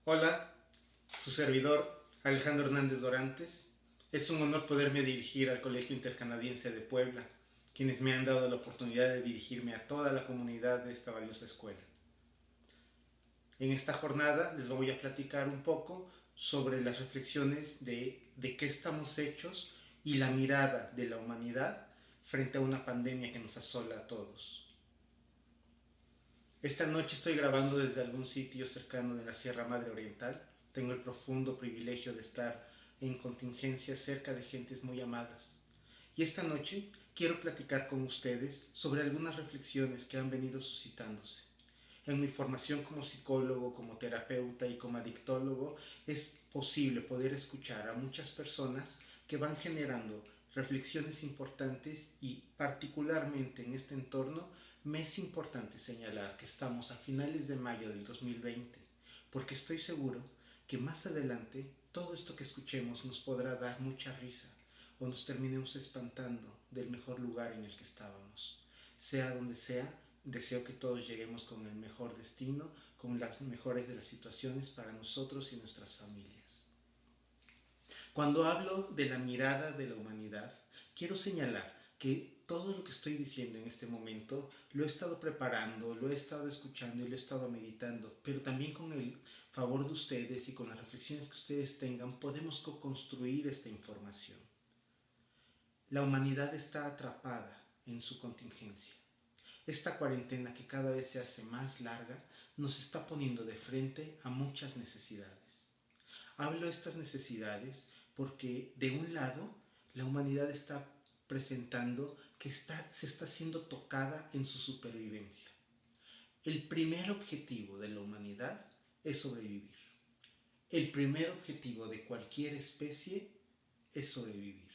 Hola, su servidor Alejandro Hernández Dorantes. Es un honor poderme dirigir al Colegio Intercanadiense de Puebla, quienes me han dado la oportunidad de dirigirme a toda la comunidad de esta valiosa escuela. En esta jornada les voy a platicar un poco sobre las reflexiones de qué estamos hechos y la mirada de la humanidad frente a una pandemia que nos asola a todos. Esta noche estoy grabando desde algún sitio cercano de la Sierra Madre Oriental. Tengo el profundo privilegio de estar en contingencia cerca de gentes muy amadas. Y esta noche quiero platicar con ustedes sobre algunas reflexiones que han venido suscitándose. En mi formación como psicólogo, como terapeuta y como adictólogo, es posible poder escuchar a muchas personas que van generando reflexiones importantes y particularmente en este entorno me es importante señalar que estamos a finales de mayo del 2020 porque estoy seguro que más adelante todo esto que escuchemos nos podrá dar mucha risa o nos terminemos espantando del mejor lugar en el que estábamos. Sea donde sea, deseo que todos lleguemos con el mejor destino, con las mejores de las situaciones para nosotros y nuestras familias. Cuando hablo de la mirada de la humanidad, quiero señalar que todo lo que estoy diciendo en este momento lo he estado preparando, lo he estado escuchando y lo he estado meditando, pero también con el favor de ustedes y con las reflexiones que ustedes tengan podemos co-construir esta información. La humanidad está atrapada en su contingencia. Esta cuarentena que cada vez se hace más larga nos está poniendo de frente a muchas necesidades. Hablo de estas necesidades porque de un lado la humanidad está presentando que se está siendo tocada en su supervivencia. El primer objetivo de la humanidad es sobrevivir. El primer objetivo de cualquier especie es sobrevivir.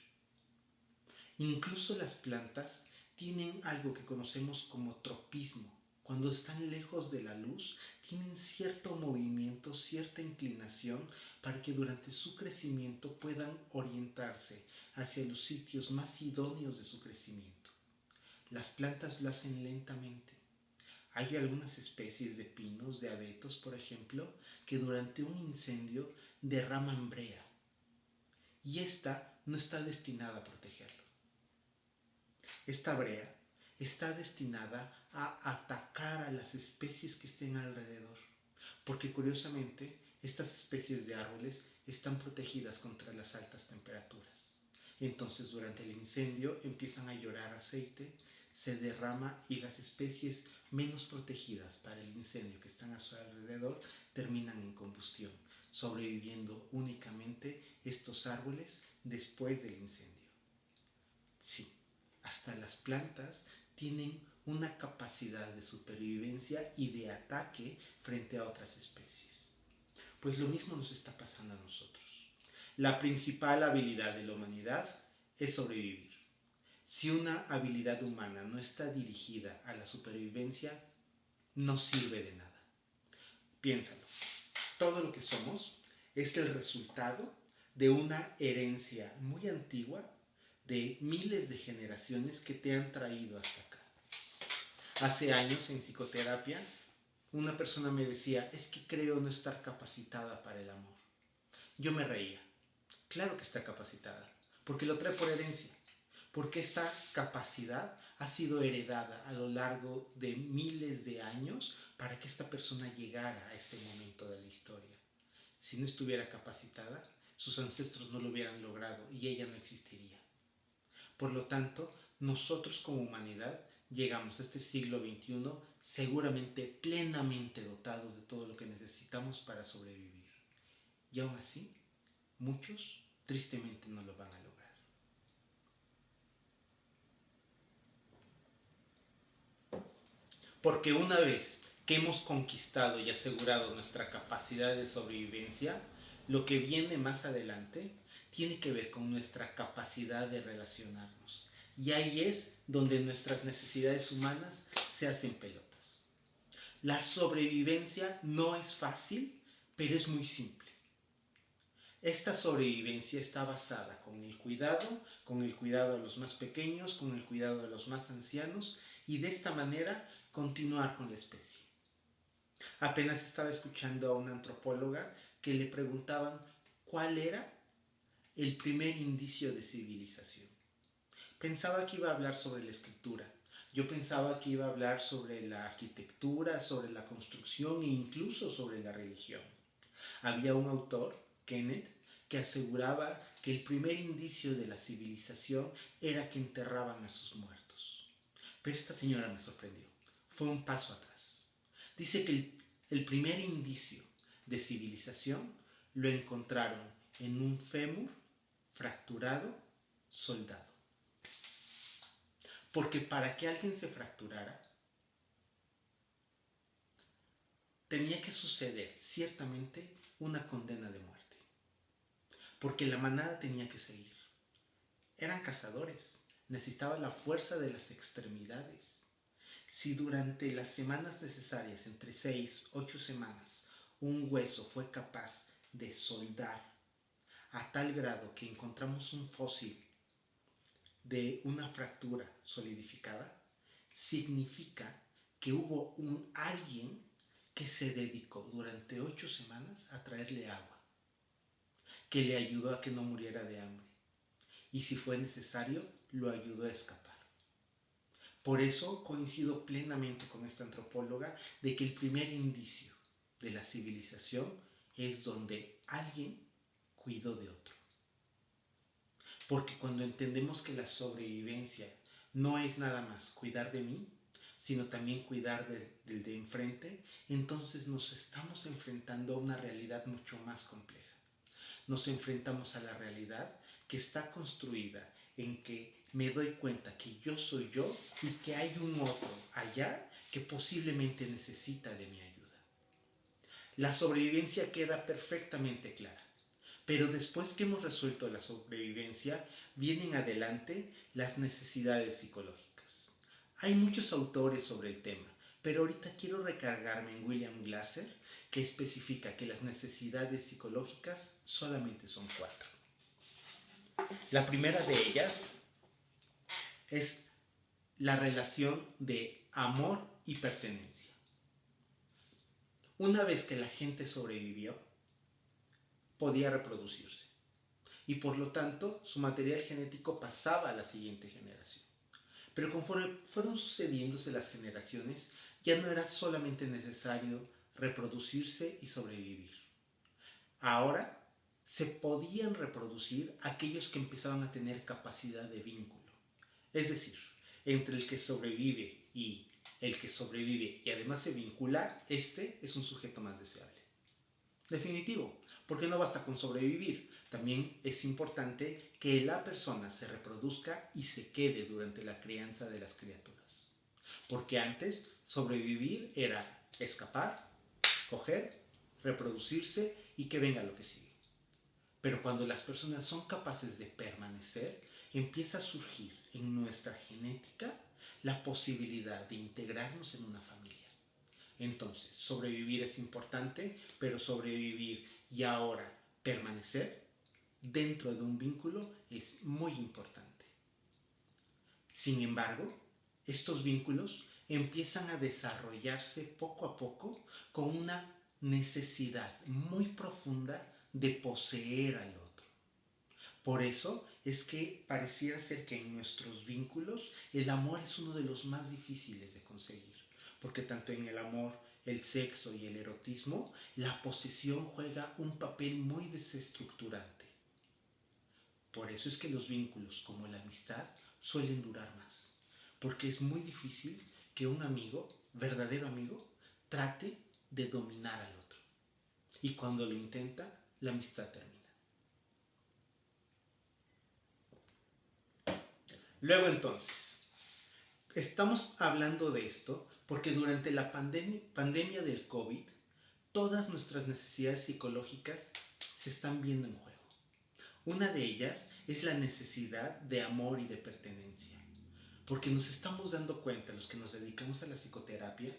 Incluso las plantas tienen algo que conocemos como tropismo. Cuando están lejos de la luz, tienen cierto movimiento, cierta inclinación para que durante su crecimiento puedan orientarse hacia los sitios más idóneos de su crecimiento. Las plantas lo hacen lentamente. Hay algunas especies de pinos, de abetos, por ejemplo, que durante un incendio derraman brea. Y esta no está destinada a protegerlo. Esta brea está destinada a atacar a las especies que estén alrededor, porque curiosamente estas especies de árboles están protegidas contra las altas temperaturas. Entonces durante el incendio empiezan a llorar aceite, se derrama y las especies menos protegidas para el incendio que están a su alrededor terminan en combustión, sobreviviendo únicamente estos árboles después del incendio. Sí, hasta las plantas tienen una capacidad de supervivencia y de ataque frente a otras especies. Pues lo mismo nos está pasando a nosotros. La principal habilidad de la humanidad es sobrevivir. Si una habilidad humana no está dirigida a la supervivencia, no sirve de nada. Piénsalo. Todo lo que somos es el resultado de una herencia muy antigua de miles de generaciones que te han traído hasta acá. Hace años en psicoterapia, una persona me decía, es que creo no estar capacitada para el amor. Yo me reía. Claro que está capacitada, porque lo trae por herencia, porque esta capacidad ha sido heredada a lo largo de miles de años para que esta persona llegara a este momento de la historia. Si no estuviera capacitada, sus ancestros no lo hubieran logrado y ella no existiría. Por lo tanto, nosotros como humanidad llegamos a este siglo XXI seguramente plenamente dotados de todo lo que necesitamos para sobrevivir. Y aún así, muchos tristemente no lo van a lograr. Porque una vez que hemos conquistado y asegurado nuestra capacidad de sobrevivencia, lo que viene más adelante tiene que ver con nuestra capacidad de relacionarnos. Y ahí es donde nuestras necesidades humanas se hacen pelotas. La sobrevivencia no es fácil, pero es muy simple. Esta sobrevivencia está basada con el cuidado de los más pequeños, con el cuidado de los más ancianos y de esta manera continuar con la especie. Apenas estaba escuchando a una antropóloga que le preguntaban cuál era el primer indicio de civilización. Pensaba que iba a hablar sobre la escritura. Yo pensaba que iba a hablar sobre la arquitectura, sobre la construcción e incluso sobre la religión. Había un autor, Kenneth, que aseguraba que el primer indicio de la civilización era que enterraban a sus muertos. Pero esta señora me sorprendió. Fue un paso atrás. Dice que el primer indicio de civilización lo encontraron en un fémur fracturado soldado. Porque para que alguien se fracturara, tenía que suceder ciertamente una condena de muerte. Porque la manada tenía que seguir. Eran cazadores, necesitaban la fuerza de las extremidades. Si durante las semanas necesarias, entre 6 y 8 semanas, un hueso fue capaz de soldar a tal grado que encontramos un fósil de una fractura solidificada, significa que hubo alguien que se dedicó durante 8 semanas a traerle agua, que le ayudó a que no muriera de hambre, y si fue necesario, lo ayudó a escapar. Por eso coincido plenamente con esta antropóloga de que el primer indicio de la civilización es donde alguien cuidó de otro. Porque cuando entendemos que la sobrevivencia no es nada más cuidar de mí, sino también cuidar del de enfrente, entonces nos estamos enfrentando a una realidad mucho más compleja. Nos enfrentamos a la realidad que está construida en que me doy cuenta que yo soy yo y que hay un otro allá que posiblemente necesita de mi ayuda. La sobrevivencia queda perfectamente clara. Pero después que hemos resuelto la sobrevivencia, vienen adelante las necesidades psicológicas. Hay muchos autores sobre el tema, pero ahorita quiero recargarme en William Glasser, que especifica que las necesidades psicológicas solamente son 4. La primera de ellas es la relación de amor y pertenencia. Una vez que la gente sobrevivió, podía reproducirse y por lo tanto su material genético pasaba a la siguiente generación. Pero conforme fueron sucediéndose las generaciones, ya no era solamente necesario reproducirse y sobrevivir. Ahora se podían reproducir aquellos que empezaban a tener capacidad de vínculo. Es decir, entre el que sobrevive y el que sobrevive y además se vincula, este es un sujeto más deseable. Definitivo, porque no basta con sobrevivir. También es importante que la persona se reproduzca y se quede durante la crianza de las criaturas. Porque antes sobrevivir era escapar, coger, reproducirse y que venga lo que sigue. Pero cuando las personas son capaces de permanecer, empieza a surgir en nuestra genética la posibilidad de integrarnos en una familia. Entonces, sobrevivir es importante, pero sobrevivir y ahora permanecer dentro de un vínculo es muy importante. Sin embargo, estos vínculos empiezan a desarrollarse poco a poco con una necesidad muy profunda de poseer al otro. Por eso es que pareciera ser que en nuestros vínculos el amor es uno de los más difíciles de conseguir. Porque tanto en el amor, el sexo y el erotismo, la posesión juega un papel muy desestructurante. Por eso es que los vínculos como la amistad suelen durar más. Porque es muy difícil que un amigo, verdadero amigo, trate de dominar al otro. Y cuando lo intenta, la amistad termina. Luego entonces, estamos hablando de esto porque durante la pandemia del COVID, todas nuestras necesidades psicológicas se están viendo en juego. Una de ellas es la necesidad de amor y de pertenencia. Porque nos estamos dando cuenta, los que nos dedicamos a la psicoterapia,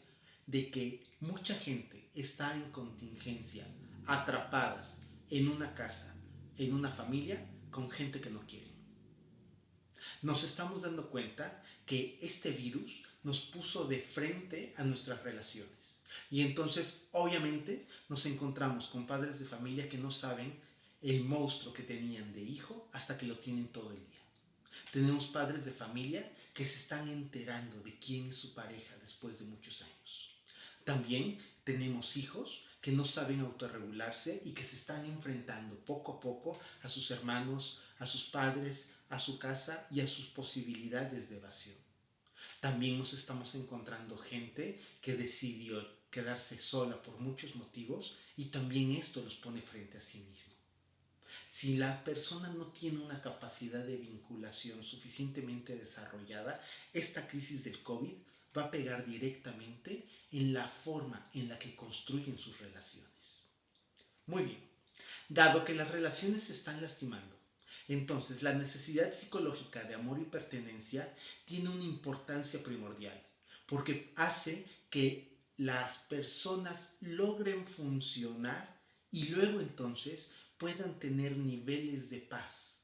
de que mucha gente está en contingencia, atrapadas en una casa, en una familia, con gente que no quiere. Nos estamos dando cuenta que este virus nos puso de frente a nuestras relaciones. Y entonces, obviamente, nos encontramos con padres de familia que no saben el monstruo que tenían de hijo hasta que lo tienen todo el día. Tenemos padres de familia que se están enterando de quién es su pareja después de muchos años. También tenemos hijos que no saben autorregularse y que se están enfrentando poco a poco a sus hermanos, a sus padres, a su casa y a sus posibilidades de evasión. También nos estamos encontrando gente que decidió quedarse sola por muchos motivos y también esto los pone frente a sí mismo. Si la persona no tiene una capacidad de vinculación suficientemente desarrollada, esta crisis del COVID va a pegar directamente en la forma en la que construyen sus relaciones. Muy bien, dado que las relaciones se están lastimando, entonces la necesidad psicológica de amor y pertenencia tiene una importancia primordial, porque hace que las personas logren funcionar y luego entonces puedan tener niveles de paz,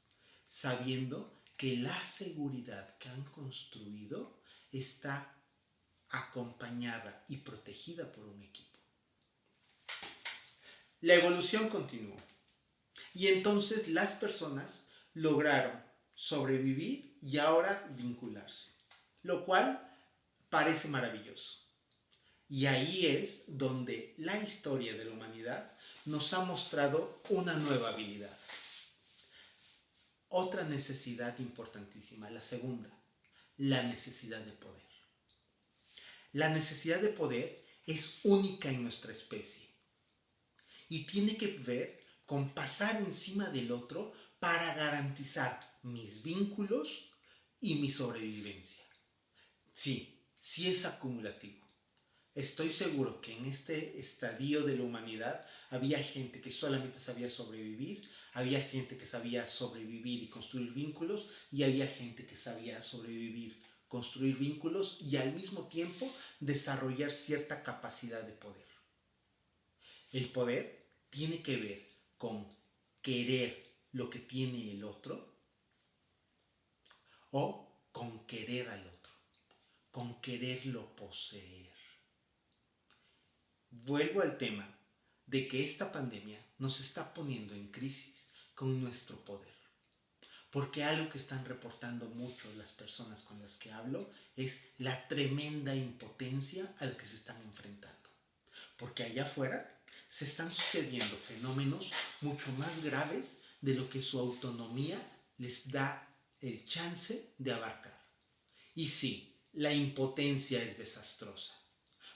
sabiendo que la seguridad que han construido está acompañada y protegida por un equipo. La evolución continuó y entonces las personas lograron sobrevivir y ahora vincularse, lo cual parece maravilloso. Y ahí es donde la historia de la humanidad nos ha mostrado una nueva habilidad. Otra necesidad importantísima, la segunda, la necesidad de poder. La necesidad de poder es única en nuestra especie y tiene que ver con pasar encima del otro para garantizar mis vínculos y mi sobrevivencia. Sí es acumulativo. Estoy seguro que en este estadio de la humanidad había gente que solamente sabía sobrevivir, había gente que sabía sobrevivir y construir vínculos, y había gente que sabía sobrevivir, construir vínculos y al mismo tiempo desarrollar cierta capacidad de poder. El poder tiene que ver con querer lo que tiene el otro o con querer al otro, con quererlo poseer. Vuelvo al tema de que esta pandemia nos está poniendo en crisis con nuestro poder. Porque algo que están reportando mucho las personas con las que hablo es la tremenda impotencia a la que se están enfrentando. Porque allá afuera se están sucediendo fenómenos mucho más graves de lo que su autonomía les da el chance de abarcar. Y sí, la impotencia es desastrosa.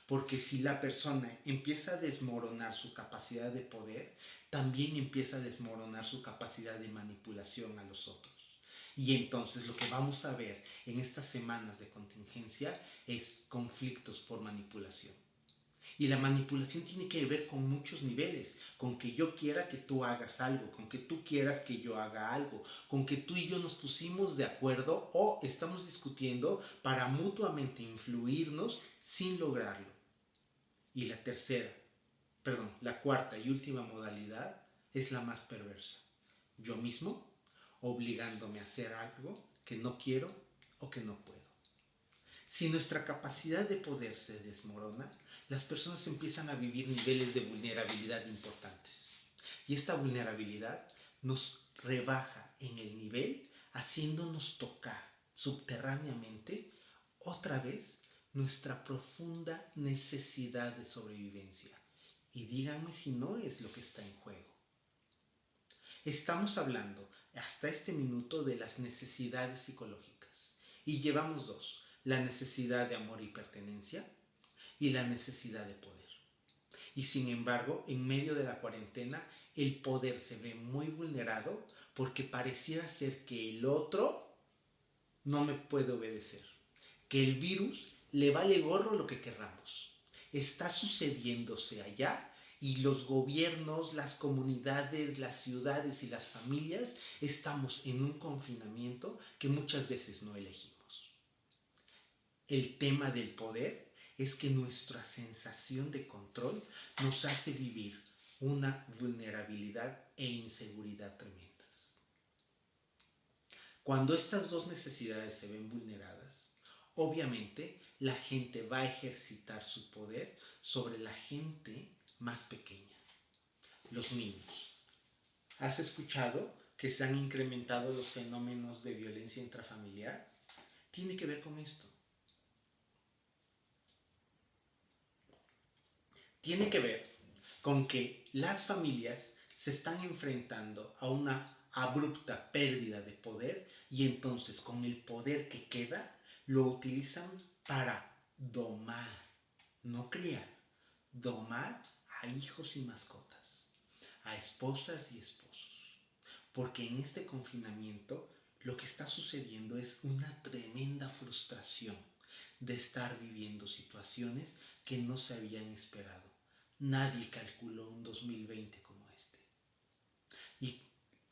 Porque si la persona empieza a desmoronar su capacidad de poder, también empieza a desmoronar su capacidad de manipulación a los otros. Y entonces lo que vamos a ver en estas semanas de contingencia es conflictos por manipulación. Y la manipulación tiene que ver con muchos niveles, con que yo quiera que tú hagas algo, con que tú quieras que yo haga algo, con que tú y yo nos pusimos de acuerdo o estamos discutiendo para mutuamente influirnos sin lograrlo. Y la cuarta y última modalidad es la más perversa. Yo mismo obligándome a hacer algo que no quiero o que no puedo. Si nuestra capacidad de poder se desmorona, las personas empiezan a vivir niveles de vulnerabilidad importantes. Y esta vulnerabilidad nos rebaja en el nivel, haciéndonos tocar subterráneamente otra vez nuestra profunda necesidad de sobrevivencia. Y díganme si no es lo que está en juego. Estamos hablando hasta este minuto de las necesidades psicológicas. Y llevamos dos: la necesidad de amor y pertenencia y la necesidad de poder. Y sin embargo, en medio de la cuarentena, el poder se ve muy vulnerado porque pareciera ser que el otro no me puede obedecer, que el virus le vale gorro lo que querramos. Está sucediéndose allá y los gobiernos, las comunidades, las ciudades y las familias estamos en un confinamiento que muchas veces no elegimos. El tema del poder es que nuestra sensación de control nos hace vivir una vulnerabilidad e inseguridad tremendas. Cuando estas dos necesidades se ven vulneradas, obviamente la gente va a ejercitar su poder sobre la gente más pequeña, los niños. ¿Has escuchado que se han incrementado los fenómenos de violencia intrafamiliar? Tiene que ver con esto. Tiene que ver con que las familias se están enfrentando a una abrupta pérdida de poder y entonces con el poder que queda lo utilizan para domar, no criar, domar a hijos y mascotas, a esposas y esposos. Porque en este confinamiento lo que está sucediendo es una tremenda frustración de estar viviendo situaciones que no se habían esperado. Nadie calculó un 2020 como este. Y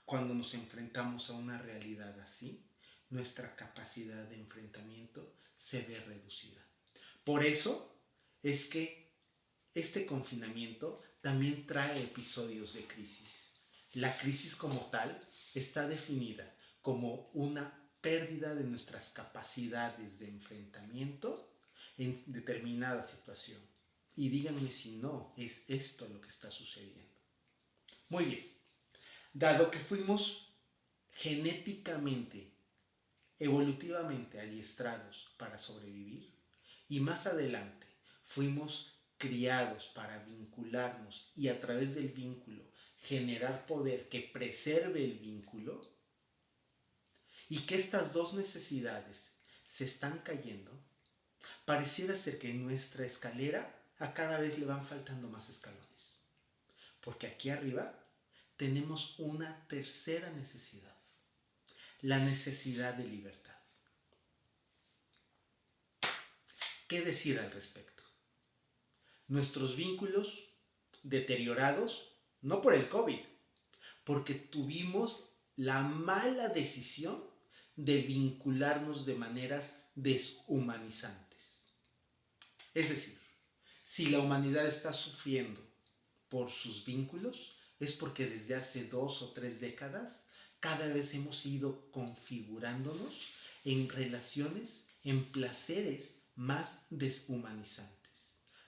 cuando nos enfrentamos a una realidad así, nuestra capacidad de enfrentamiento se ve reducida. Por eso es que este confinamiento también trae episodios de crisis. La crisis como tal está definida como una pérdida de nuestras capacidades de enfrentamiento en determinada situación. Y díganme si no es esto lo que está sucediendo. Muy bien, dado que fuimos genéticamente, evolutivamente adiestrados para sobrevivir y más adelante fuimos criados para vincularnos y a través del vínculo generar poder que preserve el vínculo y que estas dos necesidades se están cayendo, pareciera ser que en nuestra escalera a cada vez le van faltando más escalones. Porque aquí arriba tenemos una tercera necesidad, la necesidad de libertad. ¿Qué decir al respecto? Nuestros vínculos deteriorados, no por el COVID, porque tuvimos la mala decisión de vincularnos de maneras deshumanizantes. Es decir, si la humanidad está sufriendo por sus vínculos, es porque desde hace 2 o 3 décadas cada vez hemos ido configurándonos en relaciones, en placeres más deshumanizantes.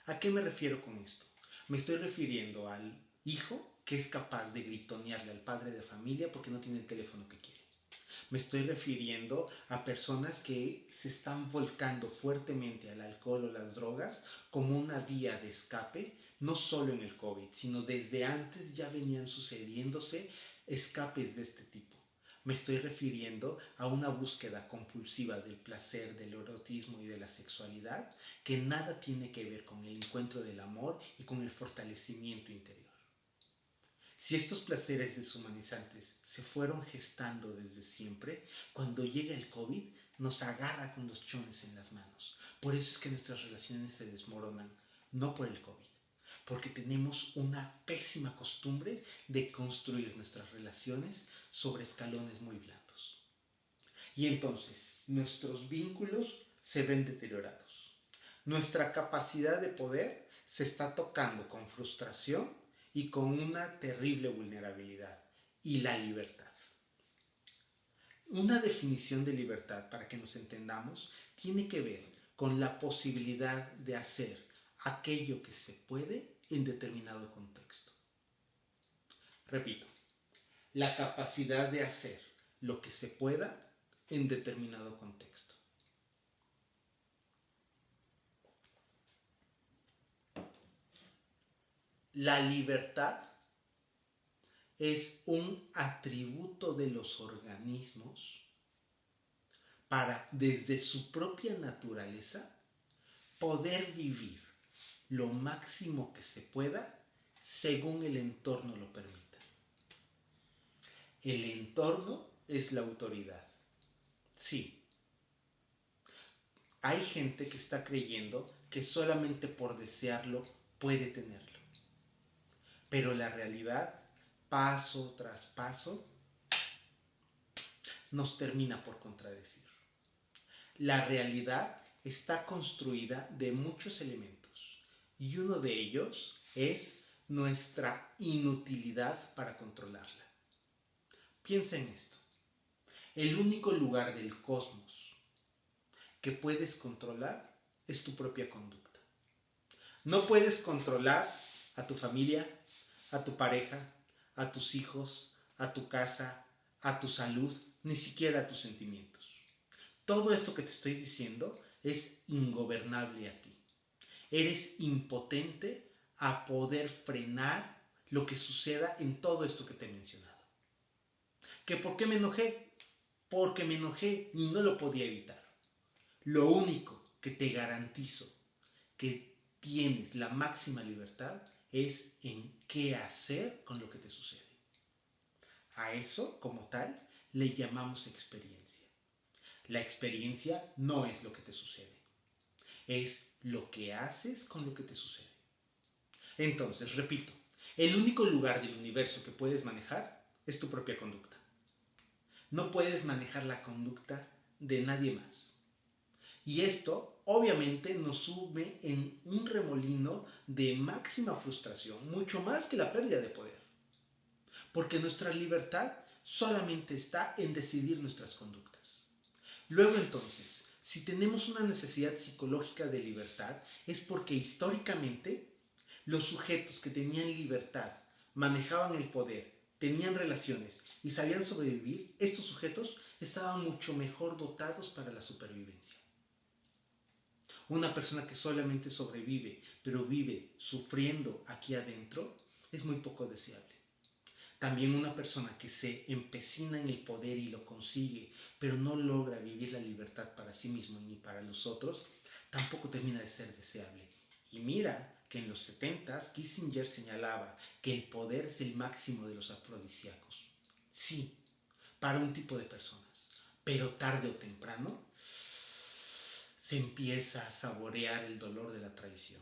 ¿A qué me refiero con esto? Me estoy refiriendo al hijo que es capaz de gritonearle al padre de familia porque no tiene el teléfono que quiere. Me estoy refiriendo a personas que se están volcando fuertemente al alcohol o las drogas como una vía de escape, no solo en el COVID, sino desde antes ya venían sucediéndose escapes de este tipo. Me estoy refiriendo a una búsqueda compulsiva del placer, del erotismo y de la sexualidad que nada tiene que ver con el encuentro del amor y con el fortalecimiento interior. Si estos placeres deshumanizantes se fueron gestando desde siempre, cuando llega el COVID nos agarra con los chones en las manos. Por eso es que nuestras relaciones se desmoronan, no por el COVID, porque tenemos una pésima costumbre de construir nuestras relaciones sobre escalones muy blandos. Y entonces nuestros vínculos se ven deteriorados. Nuestra capacidad de poder se está tocando con frustración y con una terrible vulnerabilidad, y la libertad. Una definición de libertad, para que nos entendamos, tiene que ver con la posibilidad de hacer aquello que se puede en determinado contexto. Repito, la capacidad de hacer lo que se pueda en determinado contexto. La libertad es un atributo de los organismos para, desde su propia naturaleza, poder vivir lo máximo que se pueda según el entorno lo permita. El entorno es la autoridad. Sí. Hay gente que está creyendo que solamente por desearlo puede tenerlo. Pero la realidad, paso tras paso, nos termina por contradecir. La realidad está construida de muchos elementos y uno de ellos es nuestra inutilidad para controlarla. Piensa en esto. El único lugar del cosmos que puedes controlar es tu propia conducta. No puedes controlar a tu familia, a tu pareja, a tus hijos, a tu casa, a tu salud, ni siquiera a tus sentimientos. Todo esto que te estoy diciendo es ingobernable a ti. Eres impotente a poder frenar lo que suceda en todo esto que te he mencionado. ¿Que por qué me enojé? Porque me enojé y no lo podía evitar. Lo único que te garantizo que tienes la máxima libertad es en qué hacer con lo que te sucede. A eso, como tal, le llamamos experiencia. La experiencia no es lo que te sucede, es lo que haces con lo que te sucede. Entonces, repito, el único lugar del universo que puedes manejar es tu propia conducta. No puedes manejar la conducta de nadie más. Y esto obviamente nos sube en un remolino de máxima frustración, mucho más que la pérdida de poder. Porque nuestra libertad solamente está en decidir nuestras conductas. Luego entonces, si tenemos una necesidad psicológica de libertad, es porque históricamente los sujetos que tenían libertad, manejaban el poder, tenían relaciones y sabían sobrevivir, estos sujetos estaban mucho mejor dotados para la supervivencia. Una persona que solamente sobrevive, pero vive sufriendo aquí adentro, es muy poco deseable. También una persona que se empecina en el poder y lo consigue, pero no logra vivir la libertad para sí mismo ni para los otros, tampoco termina de ser deseable. Y mira que en los 70s Kissinger señalaba que el poder es el máximo de los afrodisíacos. Sí, para un tipo de personas, pero tarde o temprano se empieza a saborear el dolor de la traición,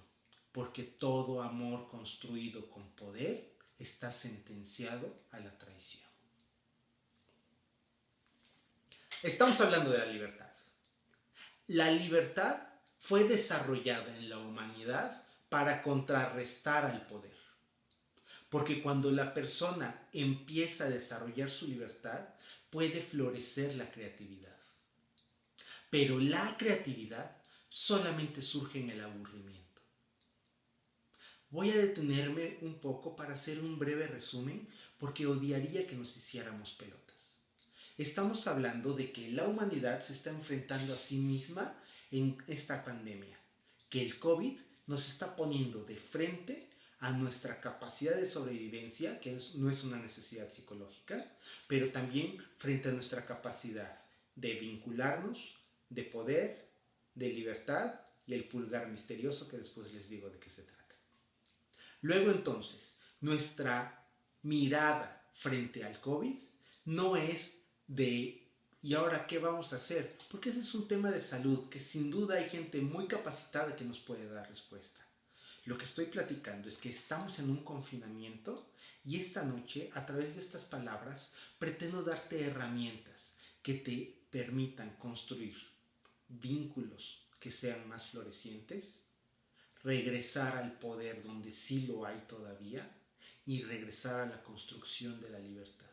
porque todo amor construido con poder está sentenciado a la traición. Estamos hablando de la libertad. La libertad fue desarrollada en la humanidad para contrarrestar al poder. Porque cuando la persona empieza a desarrollar su libertad, puede florecer la creatividad. Pero la creatividad solamente surge en el aburrimiento. Voy a detenerme un poco para hacer un breve resumen porque odiaría que nos hiciéramos pelotas. Estamos hablando de que la humanidad se está enfrentando a sí misma en esta pandemia, que el COVID nos está poniendo de frente a nuestra capacidad de sobrevivencia, que no es una necesidad psicológica, pero también frente a nuestra capacidad de vincularnos, de poder, de libertad y el pulgar misterioso que después les digo de qué se trata. Luego entonces, nuestra mirada frente al COVID no es de ¿y ahora qué vamos a hacer? Porque ese es un tema de salud que sin duda hay gente muy capacitada que nos puede dar respuesta. Lo que estoy platicando es que estamos en un confinamiento y esta noche, a través de estas palabras, pretendo darte herramientas que te permitan construir vínculos que sean más florecientes, regresar al poder donde sí lo hay todavía y regresar a la construcción de la libertad.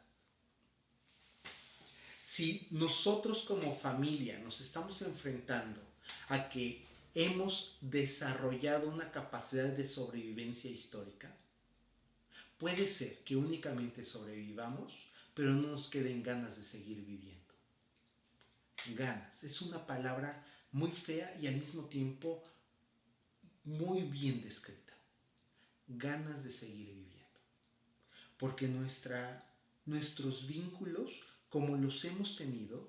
Si nosotros como familia nos estamos enfrentando a que hemos desarrollado una capacidad de sobrevivencia histórica, puede ser que únicamente sobrevivamos, pero no nos queden ganas de seguir viviendo. Ganas es una palabra muy fea y al mismo tiempo muy bien descrita. Ganas de seguir viviendo. Porque nuestros vínculos, como los hemos tenido,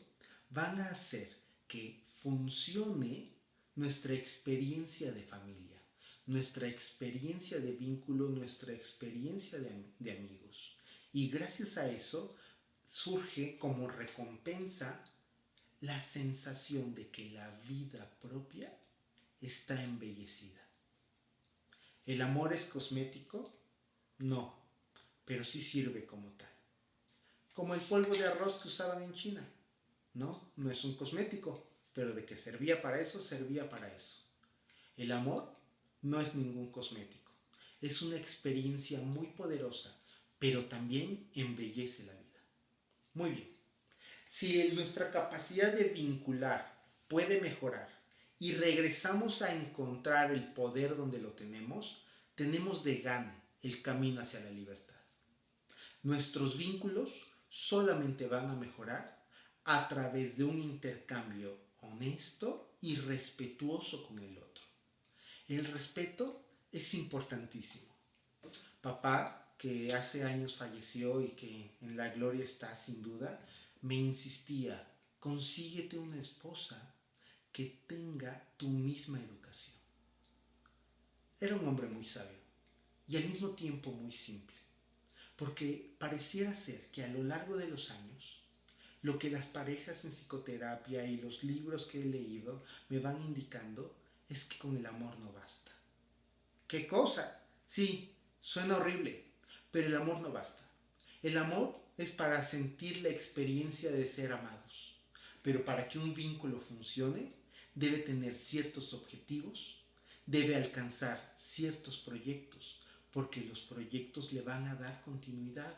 van a hacer que funcione nuestra experiencia de familia, nuestra experiencia de vínculo, nuestra experiencia de amigos. Y gracias a eso surge como recompensa la sensación de que la vida propia está embellecida. ¿El amor es cosmético? No, pero sí sirve como tal. Como el polvo de arroz que usaban en China. No, no es un cosmético, pero de que servía para eso, servía para eso. El amor no es ningún cosmético. Es una experiencia muy poderosa, pero también embellece la vida. Muy bien. Si nuestra capacidad de vincular puede mejorar y regresamos a encontrar el poder donde lo tenemos de gane el camino hacia la libertad. Nuestros vínculos solamente van a mejorar a través de un intercambio honesto y respetuoso con el otro. El respeto es importantísimo. Papá, que hace años falleció y que en la gloria está sin duda, me insistía: consíguete una esposa que tenga tu misma educación. Era un hombre muy sabio y al mismo tiempo muy simple, porque pareciera ser que a lo largo de los años, lo que las parejas en psicoterapia y los libros que he leído me van indicando es que con el amor no basta. ¿Qué cosa? Sí, suena horrible, pero el amor no basta. El amor es para sentir la experiencia de ser amados, pero para que un vínculo funcione, debe tener ciertos objetivos, debe alcanzar ciertos proyectos, porque los proyectos le van a dar continuidad.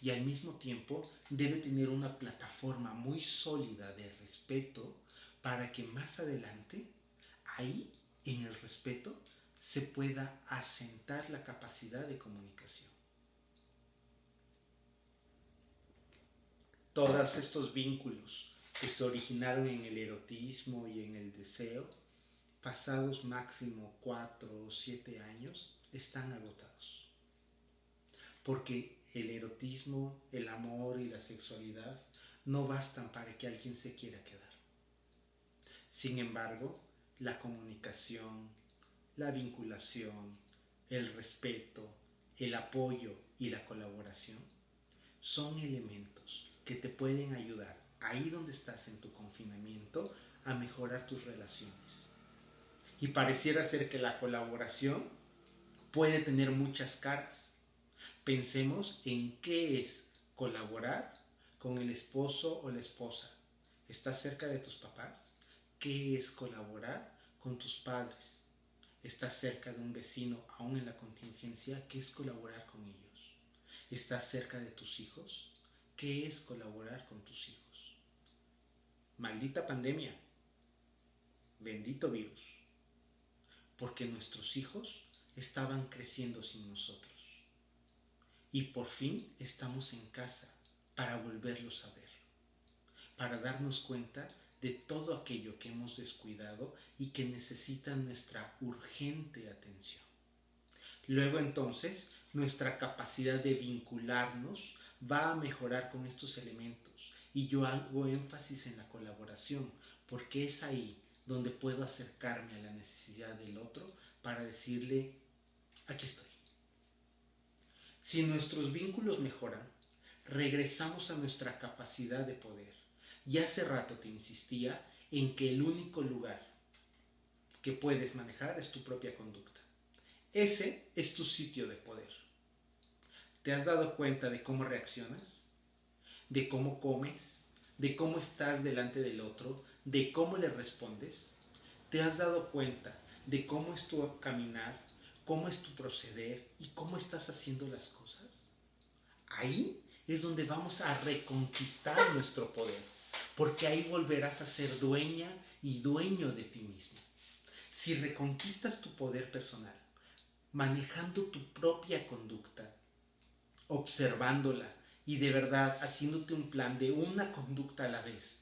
Y al mismo tiempo debe tener una plataforma muy sólida de respeto para que más adelante, ahí, en el respeto, se pueda asentar la capacidad de comunicación. Todos estos vínculos que se originaron en el erotismo y en el deseo, pasados máximo 4 o 7 años, están agotados. Porque el erotismo, el amor y la sexualidad no bastan para que alguien se quiera quedar. Sin embargo, la comunicación, la vinculación, el respeto, el apoyo y la colaboración son elementos que te pueden ayudar ahí donde estás en tu confinamiento a mejorar tus relaciones. Y pareciera ser que la colaboración puede tener muchas caras. Pensemos en qué es colaborar con el esposo o la esposa. ¿Estás cerca de tus papás? ¿Qué es colaborar con tus padres? ¿Estás cerca de un vecino aún en la contingencia? ¿Qué es colaborar con ellos? ¿Estás cerca de tus hijos? ¿Qué es colaborar con tus hijos? Maldita pandemia, bendito virus, porque nuestros hijos estaban creciendo sin nosotros. Y por fin estamos en casa para volverlos a ver, para darnos cuenta de todo aquello que hemos descuidado y que necesita nuestra urgente atención. Luego entonces, nuestra capacidad de vincularnos va a mejorar con estos elementos. Y yo hago énfasis en la colaboración, porque es ahí donde puedo acercarme a la necesidad del otro para decirle: aquí estoy. Si nuestros vínculos mejoran, regresamos a nuestra capacidad de poder. Y hace rato te insistía en que el único lugar que puedes manejar es tu propia conducta. Ese es tu sitio de poder. ¿Te has dado cuenta de cómo reaccionas? ¿De cómo comes? ¿De cómo estás delante del otro? ¿De cómo le respondes? ¿Te has dado cuenta de cómo es tu caminar? ¿Cómo es tu proceder? ¿Y cómo estás haciendo las cosas? Ahí es donde vamos a reconquistar nuestro poder, porque ahí volverás a ser dueña y dueño de ti mismo. Si reconquistas tu poder personal, manejando tu propia conducta, observándola y de verdad haciéndote un plan de una conducta a la vez,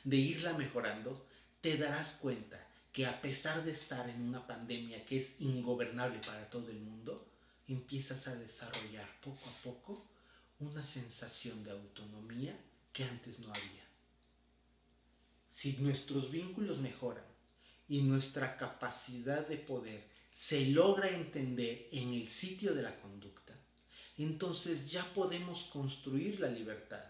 de irla mejorando, te darás cuenta que a pesar de estar en una pandemia que es ingobernable para todo el mundo, empiezas a desarrollar poco a poco una sensación de autonomía que antes no había. Si nuestros vínculos mejoran y nuestra capacidad de poder se logra entender en el sitio de la conducta, entonces ya podemos construir la libertad.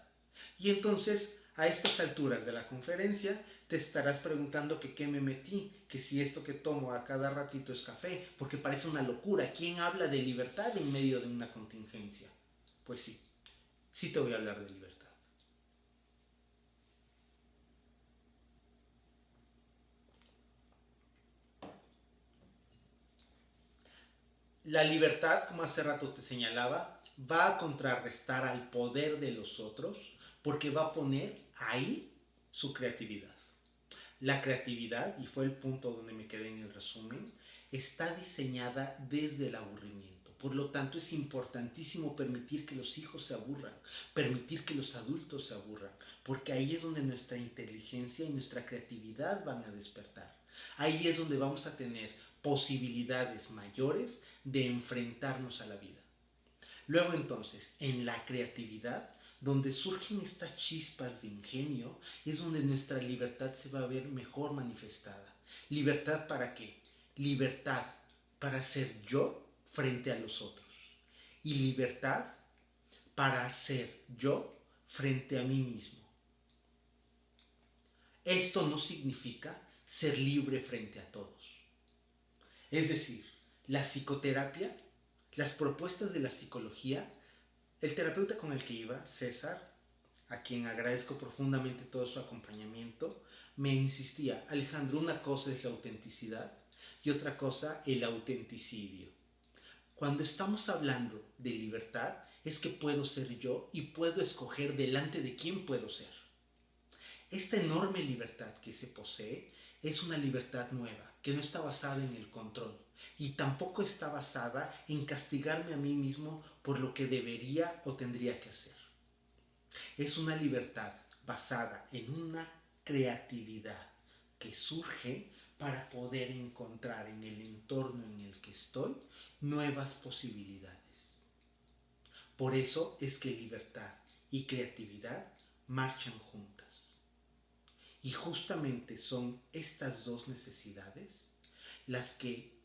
Y entonces, a estas alturas de la conferencia, te estarás preguntando que qué me metí, que si esto que tomo a cada ratito es café, porque parece una locura. ¿Quién habla de libertad en medio de una contingencia? Pues sí, sí te voy a hablar de libertad. La libertad, como hace rato te señalaba, va a contrarrestar al poder de los otros porque va a poner ahí su creatividad. La creatividad, y fue el punto donde me quedé en el resumen, está diseñada desde el aburrimiento. Por lo tanto, es importantísimo permitir que los hijos se aburran, permitir que los adultos se aburran, porque ahí es donde nuestra inteligencia y nuestra creatividad van a despertar. Ahí es donde vamos a tener posibilidades mayores de enfrentarnos a la vida. Luego entonces, en la creatividad, donde surgen estas chispas de ingenio, es donde nuestra libertad se va a ver mejor manifestada. ¿Libertad para qué? Libertad para ser yo frente a los otros. Y libertad para ser yo frente a mí mismo. Esto no significa ser libre frente a todos. Es decir, la psicoterapia, las propuestas de la psicología, el terapeuta con el que iba, César, a quien agradezco profundamente todo su acompañamiento, me insistía: Alejandro, una cosa es la autenticidad y otra cosa el autenticidio. Cuando estamos hablando de libertad, es que puedo ser yo y puedo escoger delante de quién puedo ser. Esta enorme libertad que se posee es una libertad nueva, que no está basada en el control y tampoco está basada en castigarme a mí mismo por lo que debería o tendría que hacer. Es una libertad basada en una creatividad que surge para poder encontrar en el entorno en el que estoy nuevas posibilidades. Por eso es que libertad y creatividad marchan juntas. Y justamente son estas dos necesidades las que,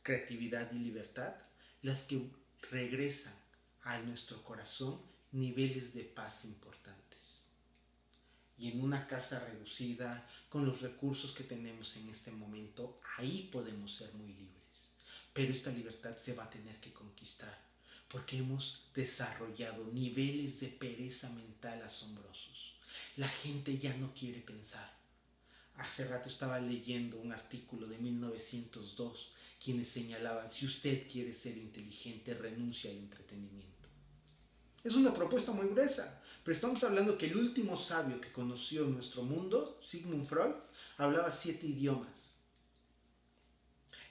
creatividad y libertad, las que regresan a nuestro corazón niveles de paz importantes. Y en una casa reducida, con los recursos que tenemos en este momento, ahí podemos ser muy libres. Pero esta libertad se va a tener que conquistar, porque hemos desarrollado niveles de pereza mental asombrosos. La gente ya no quiere pensar. Hace rato estaba leyendo un artículo de 1902, quienes señalaban: si usted quiere ser inteligente, renuncie al entretenimiento. Es una propuesta muy gruesa, pero estamos hablando que el último sabio que conoció nuestro mundo, Sigmund Freud, hablaba 7 idiomas.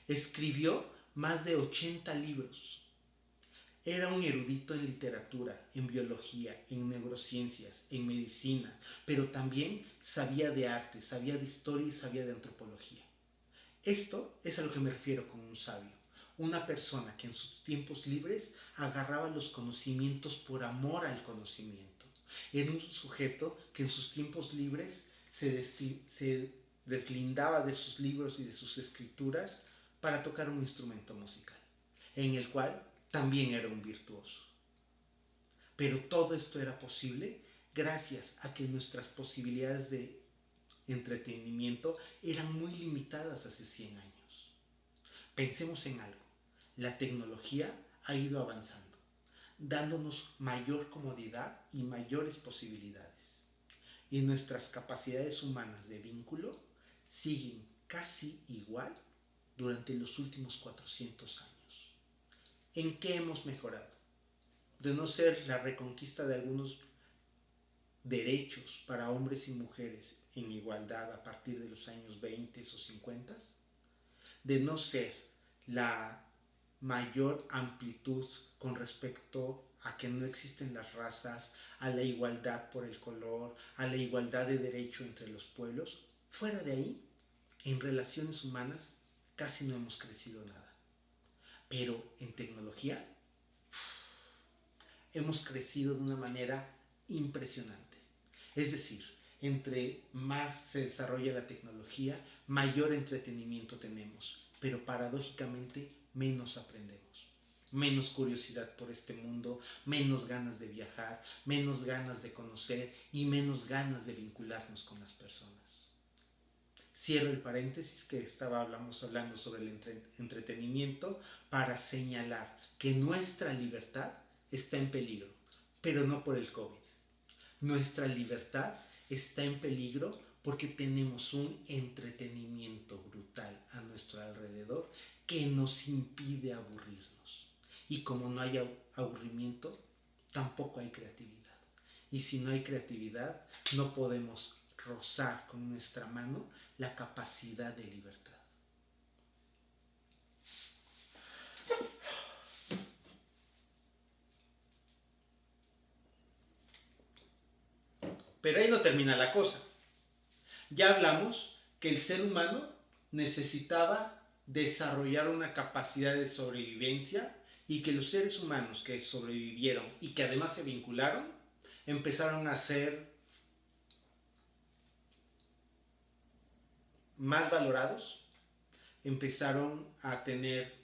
Escribió más de 80 libros. Era un erudito en literatura, en biología, en neurociencias, en medicina, pero también sabía de arte, sabía de historia y sabía de antropología. Esto es a lo que me refiero con un sabio. Una persona que en sus tiempos libres agarraba los conocimientos por amor al conocimiento. Era un sujeto que en sus tiempos libres se deslindaba de sus libros y de sus escrituras para tocar un instrumento musical, en el cual también era un virtuoso. Pero todo esto era posible gracias a que nuestras posibilidades de entretenimiento eran muy limitadas hace 100 años. Pensemos en algo: la tecnología ha ido avanzando, dándonos mayor comodidad y mayores posibilidades. Y nuestras capacidades humanas de vínculo siguen casi igual durante los últimos 400 años. ¿En qué hemos mejorado? De no ser la reconquista de algunos derechos para hombres y mujeres en igualdad a partir de los años 20 o 50, de no ser la mayor amplitud con respecto a que no existen las razas, a la igualdad por el color, a la igualdad de derecho entre los pueblos. Fuera de ahí, en relaciones humanas casi no hemos crecido nada. Pero en tecnología hemos crecido de una manera impresionante. Es decir, entre más se desarrolla la tecnología, mayor entretenimiento tenemos, pero paradójicamente menos aprendemos. Menos curiosidad por este mundo, menos ganas de viajar, menos ganas de conocer y menos ganas de vincularnos con las personas. Cierro el paréntesis que estábamos hablando sobre el entretenimiento para señalar que nuestra libertad está en peligro, pero no por el COVID. Nuestra libertad está en peligro porque tenemos un entretenimiento brutal a nuestro alrededor que nos impide aburrirnos. Y como no hay aburrimiento, tampoco hay creatividad. Y si no hay creatividad, no podemos rozar con nuestra mano la capacidad de libertad. Pero ahí no termina la cosa. Ya hablamos que el ser humano necesitaba desarrollar una capacidad de sobrevivencia y que los seres humanos que sobrevivieron y que además se vincularon empezaron a ser más valorados, empezaron a tener,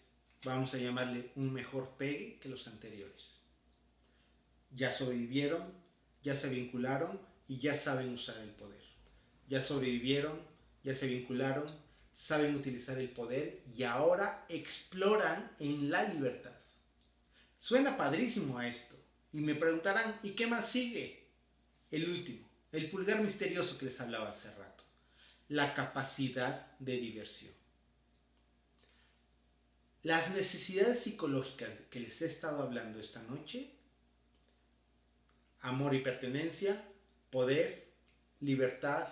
vamos a llamarle, un mejor pegue que los anteriores. Ya sobrevivieron, ya se vincularon y ya saben usar el poder. Ya sobrevivieron, ya se vincularon, saben utilizar el poder y ahora exploran en la libertad. Suena padrísimo a esto. Y me preguntarán, ¿y qué más sigue? El último, el pulgar misterioso que les hablaba hace rato. La capacidad de diversión. Las necesidades psicológicas que les he estado hablando esta noche, amor y pertenencia, poder, libertad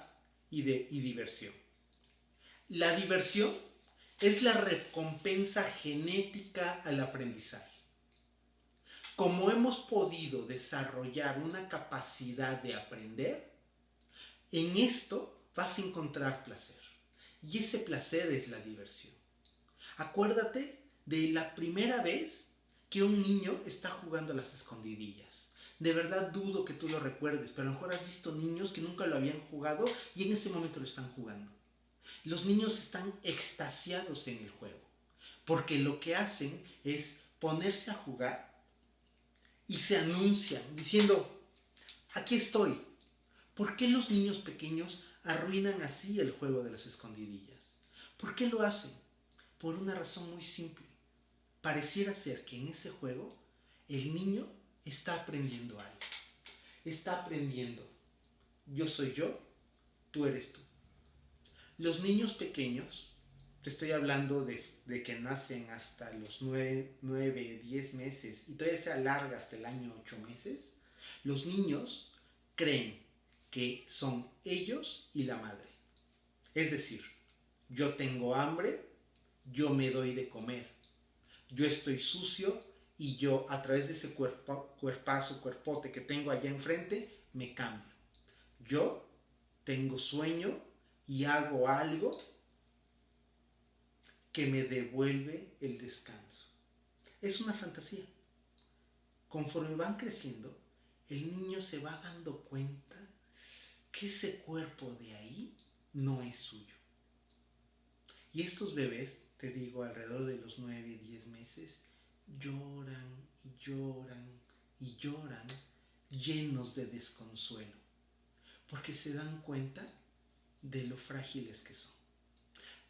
y diversión. La diversión es la recompensa genética al aprendizaje. Como hemos podido desarrollar una capacidad de aprender, en esto vas a encontrar placer. Y ese placer es la diversión. Acuérdate de la primera vez que un niño está jugando a las escondidillas. De verdad dudo que tú lo recuerdes, pero a lo mejor has visto niños que nunca lo habían jugado y en ese momento lo están jugando. Los niños están extasiados en el juego, porque lo que hacen es ponerse a jugar y se anuncian diciendo, aquí estoy. ¿Por qué los niños pequeños arruinan así el juego de las escondidillas? ¿Por qué lo hacen? Por una razón muy simple. Pareciera ser que en ese juego el niño está aprendiendo algo. Está aprendiendo, yo soy yo, tú eres tú. Los niños pequeños, te estoy hablando de que nacen hasta los 9, 10 meses y todavía se alarga hasta el año 8 meses, los niños creen que son ellos y la madre. Es decir, yo tengo hambre, yo me doy de comer. Yo estoy sucio y yo a través de ese cuerpote que tengo allá enfrente, me cambio. Yo tengo sueño y hago algo que me devuelve el descanso. Es una fantasía. Conforme van creciendo, el niño se va dando cuenta que ese cuerpo de ahí no es suyo. Y estos bebés, te digo, alrededor de los 9, 10 meses, lloran y lloran y lloran llenos de desconsuelo, porque se dan cuenta de lo frágiles que son.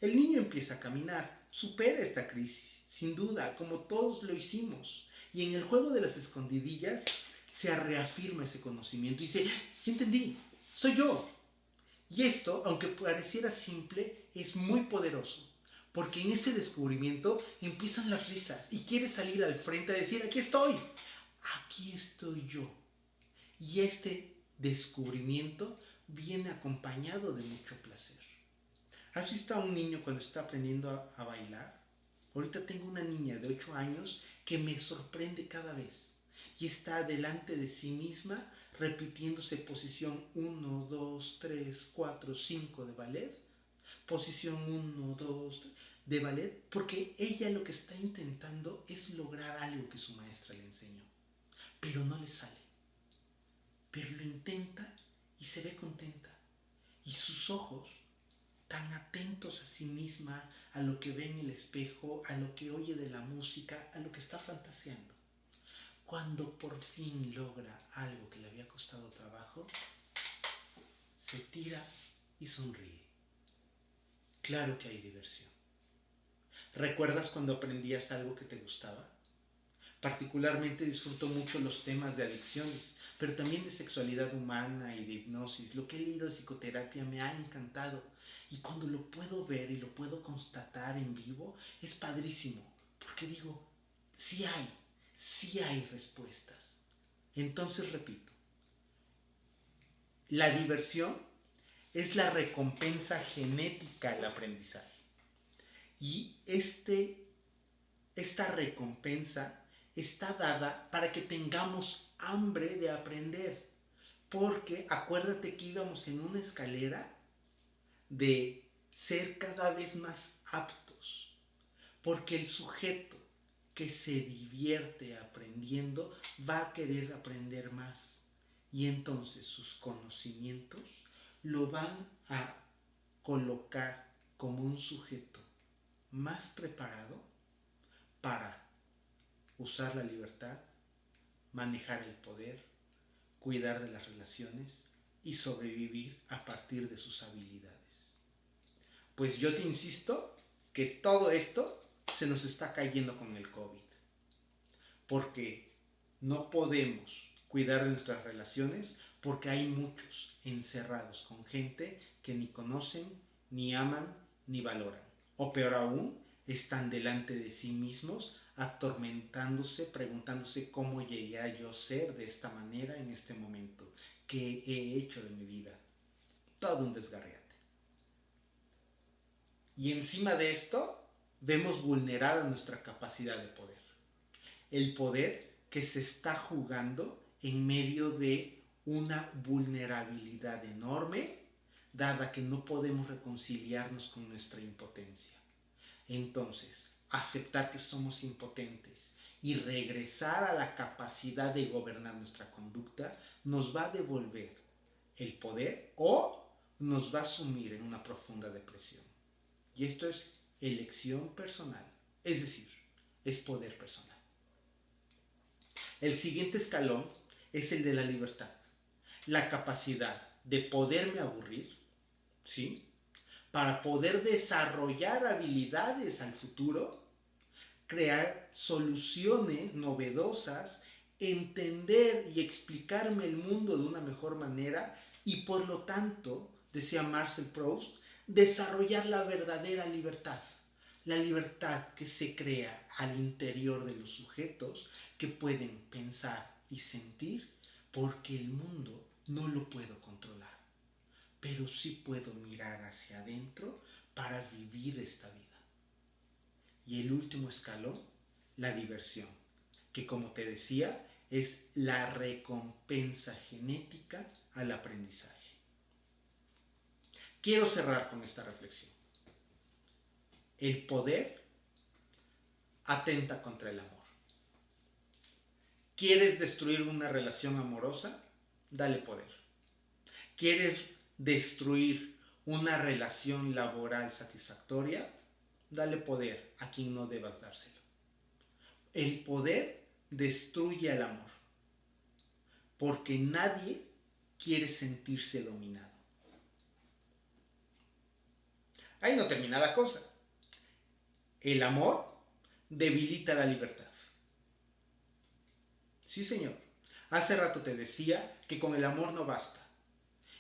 El niño empieza a caminar, supera esta crisis, sin duda, como todos lo hicimos. Y en el juego de las escondidillas se reafirma ese conocimiento y dice, ya entendí, soy yo. Y esto, aunque pareciera simple, es muy poderoso, porque en ese descubrimiento empiezan las risas y quiere salir al frente a decir, aquí estoy yo. Y este descubrimiento viene acompañado de mucho placer. ¿Has visto a un niño cuando está aprendiendo a bailar? Ahorita tengo una niña de 8 años que me sorprende cada vez y está delante de sí misma repitiéndose posición 1, 2, 3, 4, 5 de ballet, posición 1, 2 de ballet, porque ella lo que está intentando es lograr algo que su maestra le enseñó, pero no le sale. Pero lo intenta y se ve contenta. Y sus ojos, tan atentos a sí misma, a lo que ve en el espejo, a lo que oye de la música, a lo que está fantaseando. Cuando por fin logra algo que le había costado trabajo, se tira y sonríe. Claro que hay diversión. ¿Recuerdas cuando aprendías algo que te gustaba? Particularmente disfruto mucho los temas de adicciones, pero también de sexualidad humana y de hipnosis. Lo que he leído de psicoterapia me ha encantado. Y cuando lo puedo ver y lo puedo constatar en vivo, es padrísimo. Porque digo, sí hay respuestas. Entonces repito, la diversión es la recompensa genética al aprendizaje. Y esta recompensa está dada para que tengamos hambre de aprender. Porque acuérdate que íbamos en una escalera de ser cada vez más aptos. Porque el sujeto que se divierte aprendiendo va a querer aprender más. Y entonces sus conocimientos lo van a colocar como un sujeto más preparado para usar la libertad, manejar el poder, cuidar de las relaciones y sobrevivir a partir de sus habilidades. Pues yo te insisto que todo esto se nos está cayendo con el COVID, porque no podemos cuidar de nuestras relaciones porque hay muchos encerrados con gente que ni conocen, ni aman, ni valoran. O peor aún, están delante de sí mismos atormentándose, preguntándose cómo llegué a yo ser de esta manera en este momento, qué he hecho de mi vida. Todo un desgarriate. Y encima de esto, vemos vulnerada nuestra capacidad de poder. El poder que se está jugando en medio de una vulnerabilidad enorme, dada que no podemos reconciliarnos con nuestra impotencia. Entonces, aceptar que somos impotentes y regresar a la capacidad de gobernar nuestra conducta nos va a devolver el poder o nos va a sumir en una profunda depresión. Y esto es elección personal, es decir, es poder personal. El siguiente escalón es el de la libertad. La capacidad de poderme aburrir, ¿sí? Para poder desarrollar habilidades al futuro, crear soluciones novedosas, entender y explicarme el mundo de una mejor manera y por lo tanto, decía Marcel Proust, desarrollar la verdadera libertad. La libertad que se crea al interior de los sujetos que pueden pensar y sentir porque el mundo no lo puedo controlar, pero sí puedo mirar hacia adentro para vivir esta vida. Y el último escalón, la diversión, que como te decía, es la recompensa genética al aprendizaje. Quiero cerrar con esta reflexión. El poder atenta contra el amor. ¿Quieres destruir una relación amorosa? Dale poder. ¿Quieres destruir una relación laboral satisfactoria? Dale poder a quien no debas dárselo. El poder destruye al amor, porque nadie quiere sentirse dominado. Ahí no termina la cosa. El amor debilita la libertad. Sí, señor. Hace rato te decía que con el amor no basta.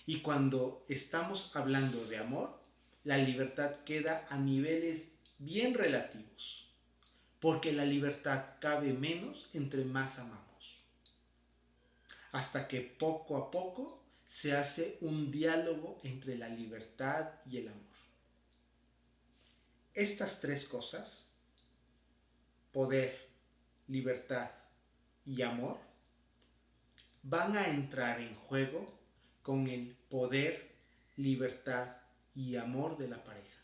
Y cuando estamos hablando de amor, la libertad queda a niveles bien relativos. Porque la libertad cabe menos entre más amamos. Hasta que poco a poco se hace un diálogo entre la libertad y el amor. Estas tres cosas, poder, libertad y amor, van a entrar en juego con el poder, libertad y amor de la pareja.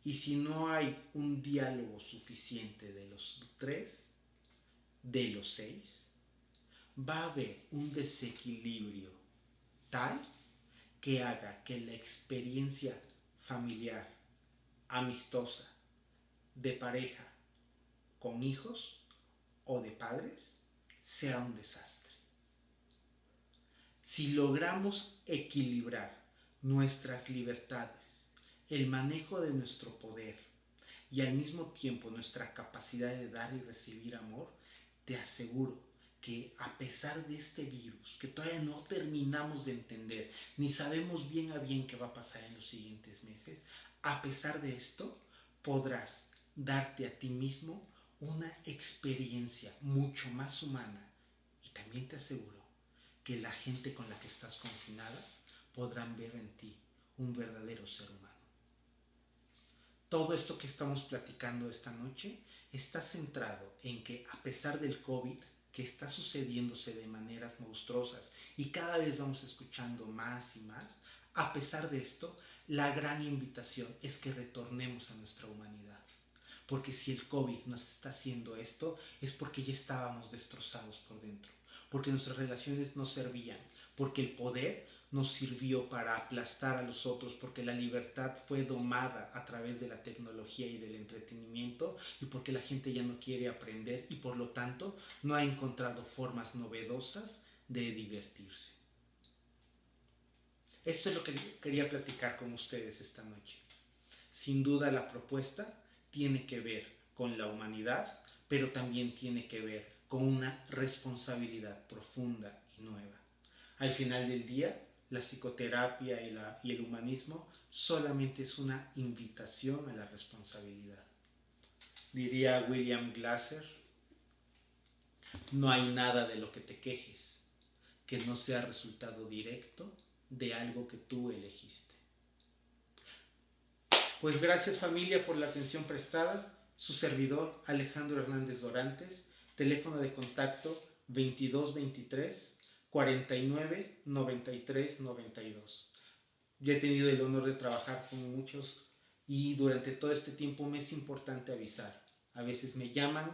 Y si no hay un diálogo suficiente de los tres, de los seis, va a haber un desequilibrio tal que haga que la experiencia familiar, amistosa, de pareja, con hijos o de padres, sea un desastre. Si logramos equilibrar nuestras libertades, el manejo de nuestro poder y al mismo tiempo nuestra capacidad de dar y recibir amor, te aseguro que a pesar de este virus, que todavía no terminamos de entender, ni sabemos bien a bien qué va a pasar en los siguientes meses, a pesar de esto, podrás darte a ti mismo una experiencia mucho más humana. Y también te aseguro que la gente con la que estás confinada podrán ver en ti un verdadero ser humano. Todo esto que estamos platicando esta noche está centrado en que a pesar del COVID, que está sucediéndose de maneras monstruosas y cada vez vamos escuchando más y más, a pesar de esto, la gran invitación es que retornemos a nuestra humanidad. Porque si el COVID nos está haciendo esto, es porque ya estábamos destrozados por dentro, porque nuestras relaciones no servían, porque el poder nos sirvió para aplastar a los otros, porque la libertad fue domada a través de la tecnología y del entretenimiento, y porque la gente ya no quiere aprender y por lo tanto no ha encontrado formas novedosas de divertirse. Esto es lo que quería platicar con ustedes esta noche. Sin duda la propuesta tiene que ver con la humanidad, pero también tiene que ver con una responsabilidad profunda y nueva. Al final del día, la psicoterapia y el humanismo solamente es una invitación a la responsabilidad. Diría William Glasser, no hay nada de lo que te quejes que no sea resultado directo de algo que tú elegiste. Pues gracias familia por la atención prestada. Su servidor Alejandro Hernández Dorantes, teléfono de contacto 2223 49 93 92. Ya he tenido el honor de trabajar con muchos y durante todo este tiempo me es importante avisar. A veces me llaman,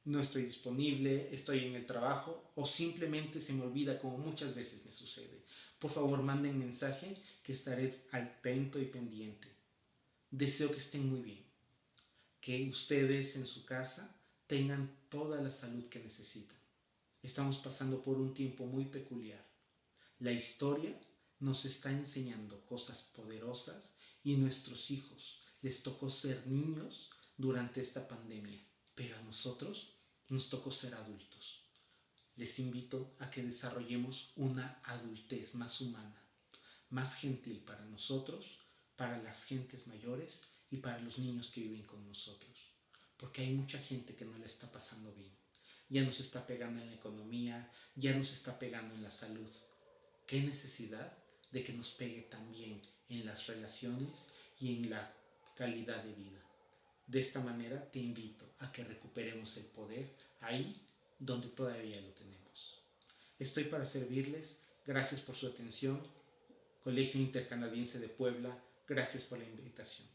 no estoy disponible, estoy en el trabajo o simplemente se me olvida, como muchas veces me sucede. Por favor, manden mensaje que estaré atento y pendiente. Deseo que estén muy bien, que ustedes en su casa tengan toda la salud que necesitan. Estamos pasando por un tiempo muy peculiar. La historia nos está enseñando cosas poderosas y nuestros hijos les tocó ser niños durante esta pandemia, pero a nosotros nos tocó ser adultos. Les invito a que desarrollemos una adultez más humana, más gentil para nosotros, para las gentes mayores y para los niños que viven con nosotros, porque hay mucha gente que no la está pasando bien. Ya nos está pegando en la economía, ya nos está pegando en la salud. ¿Qué necesidad de que nos pegue también en las relaciones y en la calidad de vida? De esta manera te invito a que recuperemos el poder ahí donde todavía lo tenemos. Estoy para servirles. Gracias por su atención. Colegio Intercanadiense de Puebla, gracias por la invitación.